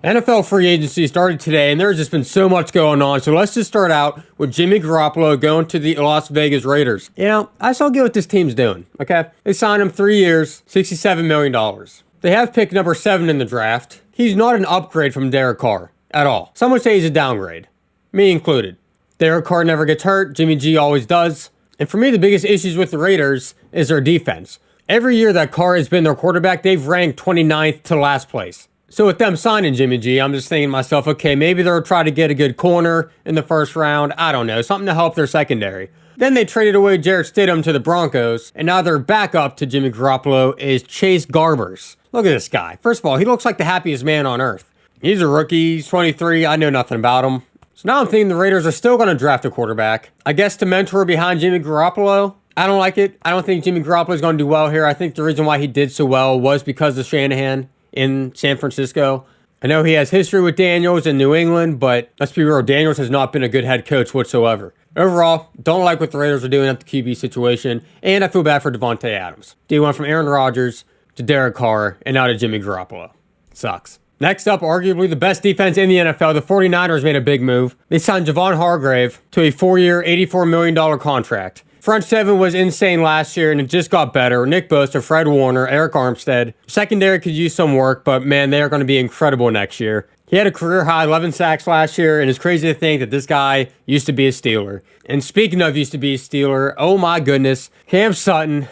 NFL free agency started today, and there's just been so much going on. So let's just start out with Jimmy Garoppolo going to the Las Vegas Raiders. You know, I still get what this team's doing, okay? They signed him 3 years, $67 million. They have pick number 7 in the draft. He's not an upgrade from Derek Carr at all. Some would say he's a downgrade, me included. Derek Carr never gets hurt. Jimmy G always does. And for me, the biggest issues with the Raiders is their defense. Every year that Carr has been their quarterback, they've ranked 29th to last place. So with them signing Jimmy G, I'm just thinking to myself, okay, maybe they'll try to get a good corner in the first round. I don't know, something to help their secondary. Then they traded away Jarrett Stidham to the Broncos, and now their backup to Jimmy Garoppolo is Chase Garbers. Look at this guy. First of all, he looks like the happiest man on earth. He's a rookie, he's 23, I know nothing about him. So now I'm thinking the Raiders are still going to draft a quarterback. I guess to mentor behind Jimmy Garoppolo. I don't like it. I don't think Jimmy Garoppolo is going to do well here. I think the reason why he did so well was because of Shanahan in San Francisco. I know he has history with Daniels in New England, but let's be real, Daniels has not been a good head coach whatsoever. Overall, don't like what the Raiders are doing at the QB situation, and I feel bad for Davante Adams. He went from Aaron Rodgers to Derek Carr, and now to Jimmy Garoppolo. Sucks. Next up, arguably the best defense in the NFL, the 49ers made a big move. They signed Javon Hargrave to a 4-year, $84 million contract. Front 7 was insane last year, and it just got better. Nick Bosa, Fred Warner, Eric Armstead. Secondary could use some work, but man, they are going to be incredible next year. He had a career-high 11 sacks last year, and it's crazy to think that this guy used to be a Steeler. And speaking of used to be a Steeler, oh my goodness, Cam Sutton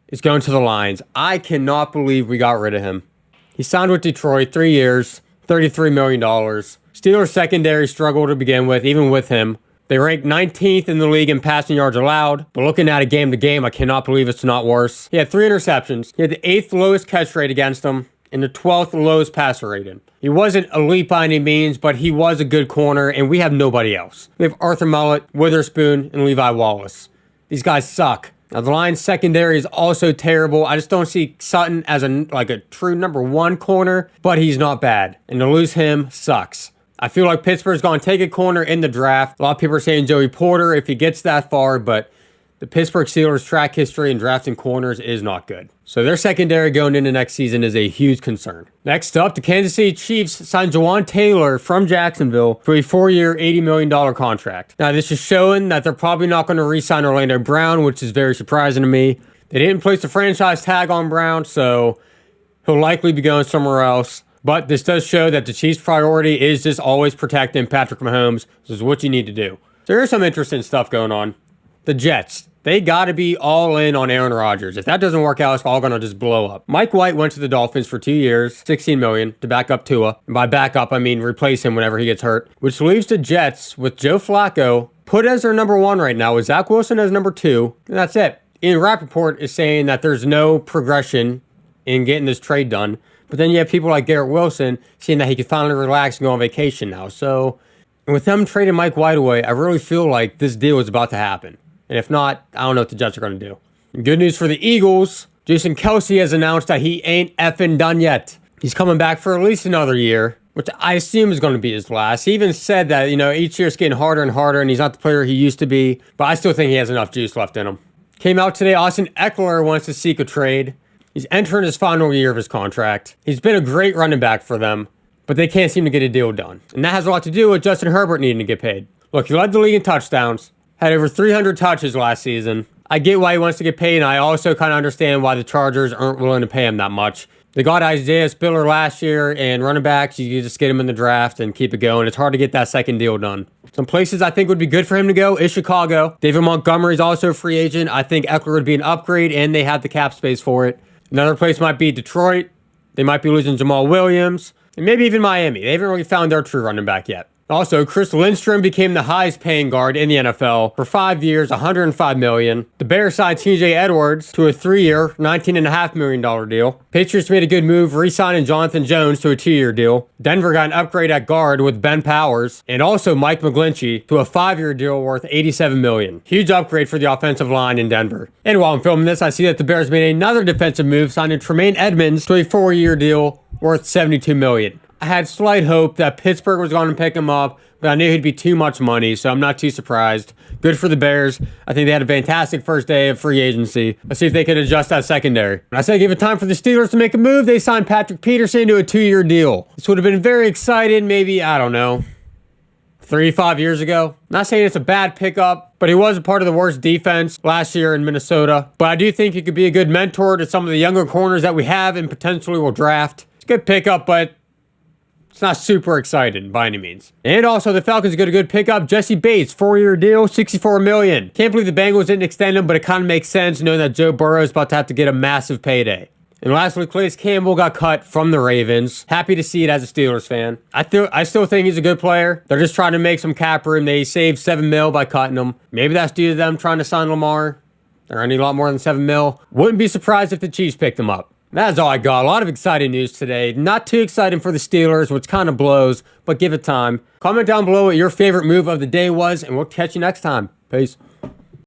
is going to the Lions. I cannot believe we got rid of him. He signed with Detroit, 3 years, $33 million. Steelers secondary struggled to begin with, even with him. They ranked 19th in the league in passing yards allowed, but looking at it game to game, I cannot believe it's not worse. He had 3 interceptions. He had the 8th lowest catch rate against them and the 12th lowest passer rating. He wasn't elite by any means, but he was a good corner, and we have nobody else. We have Arthur Mellett, Witherspoon, and Levi Wallace. These guys suck. Now, the Lions secondary is also terrible. I just don't see Sutton as a true number 1 corner, but he's not bad. And to lose him sucks. I feel like Pittsburgh's going to take a corner in the draft. A lot of people are saying Joey Porter if he gets that far, but the Pittsburgh Steelers' track history in drafting corners is not good. So their secondary going into next season is a huge concern. Next up, the Kansas City Chiefs signed Jawan Taylor from Jacksonville to a 4-year, $80 million contract. Now, this is showing that they're probably not going to re-sign Orlando Brown, which is very surprising to me. They didn't place the franchise tag on Brown, so he'll likely be going somewhere else. But this does show that the Chiefs' priority is just always protecting Patrick Mahomes. This is what you need to do. So here's some interesting stuff going on. The Jets, they got to be all in on Aaron Rodgers. If that doesn't work out, it's all going to just blow up. Mike White went to the Dolphins for 2 years, $16 million, to back up Tua. And by backup, I mean replace him whenever he gets hurt. Which leaves the Jets with Joe Flacco put as their number 1 right now, with Zach Wilson as number 2. And that's it. Ian Rappaport is saying that there's no progression in getting this trade done. But then you have people like Garrett Wilson saying that he could finally relax and go on vacation now. So with them trading Mike White away, I really feel like this deal is about to happen. And if not, I don't know what the Jets are going to do. Good news for the Eagles. Jason Kelce has announced that he ain't effing done yet. He's coming back for at least another year, which I assume is going to be his last. He even said that, each year it's getting harder and harder, and he's not the player he used to be. But I still think he has enough juice left in him. Came out today, Austin Ekeler wants to seek a trade. He's entering his final year of his contract. He's been a great running back for them, but they can't seem to get a deal done. And that has a lot to do with Justin Herbert needing to get paid. Look, he led the league in touchdowns, had over 300 touches last season. I get why he wants to get paid, and I also kind of understand why the Chargers aren't willing to pay him that much. They got Isaiah Spiller last year, and running backs, you just get him in the draft and keep it going. It's hard to get that second deal done. Some places I think would be good for him to go is Chicago. David Montgomery's also a free agent. I think Ekeler would be an upgrade, and they have the cap space for it. Another place might be Detroit. They might be losing Jamal Williams. And maybe even Miami. They haven't really found their true running back yet. Also, Chris Lindstrom became the highest paying guard in the NFL for 5 years, $105 million. The Bears signed TJ Edwards to a 3-year, $19.5 million deal. Patriots made a good move, re-signing Jonathan Jones to a 2-year deal. Denver got an upgrade at guard with Ben Powers, and also Mike McGlinchey to a 5-year deal worth $87 million. Huge upgrade for the offensive line in Denver. And while I'm filming this, I see that the Bears made another defensive move, signing Tremaine Edmonds to a 4-year deal worth $72 million. I had slight hope that Pittsburgh was going to pick him up, but I knew he'd be too much money, so I'm not too surprised. Good for the Bears. I think they had a fantastic first day of free agency. Let's see if they can adjust that secondary. When I say give it time for the Steelers to make a move, they signed Patrick Peterson to a 2-year deal. This would have been very exciting, maybe, I don't know, 3-5 years ago. Not saying it's a bad pickup, but he was a part of the worst defense last year in Minnesota. But I do think he could be a good mentor to some of the younger corners that we have and potentially will draft. It's a good pickup, but it's not super exciting by any means. And also, the Falcons get a good pickup. Jesse Bates, 4-year deal, $64 million. Can't believe the Bengals didn't extend him, but it kind of makes sense knowing that Joe Burrow is about to have to get a massive payday. And lastly, Calais Campbell got cut from the Ravens. Happy to see it as a Steelers fan. I still think he's a good player. They're just trying to make some cap room. They saved $7 million by cutting him. Maybe that's due to them trying to sign Lamar. They're earning a lot more than $7 million. Wouldn't be surprised if the Chiefs picked him up. That's all I got. A lot of exciting news today. Not too exciting for the Steelers, which kind of blows, but give it time. Comment down below what your favorite move of the day was, and we'll catch you next time. Peace.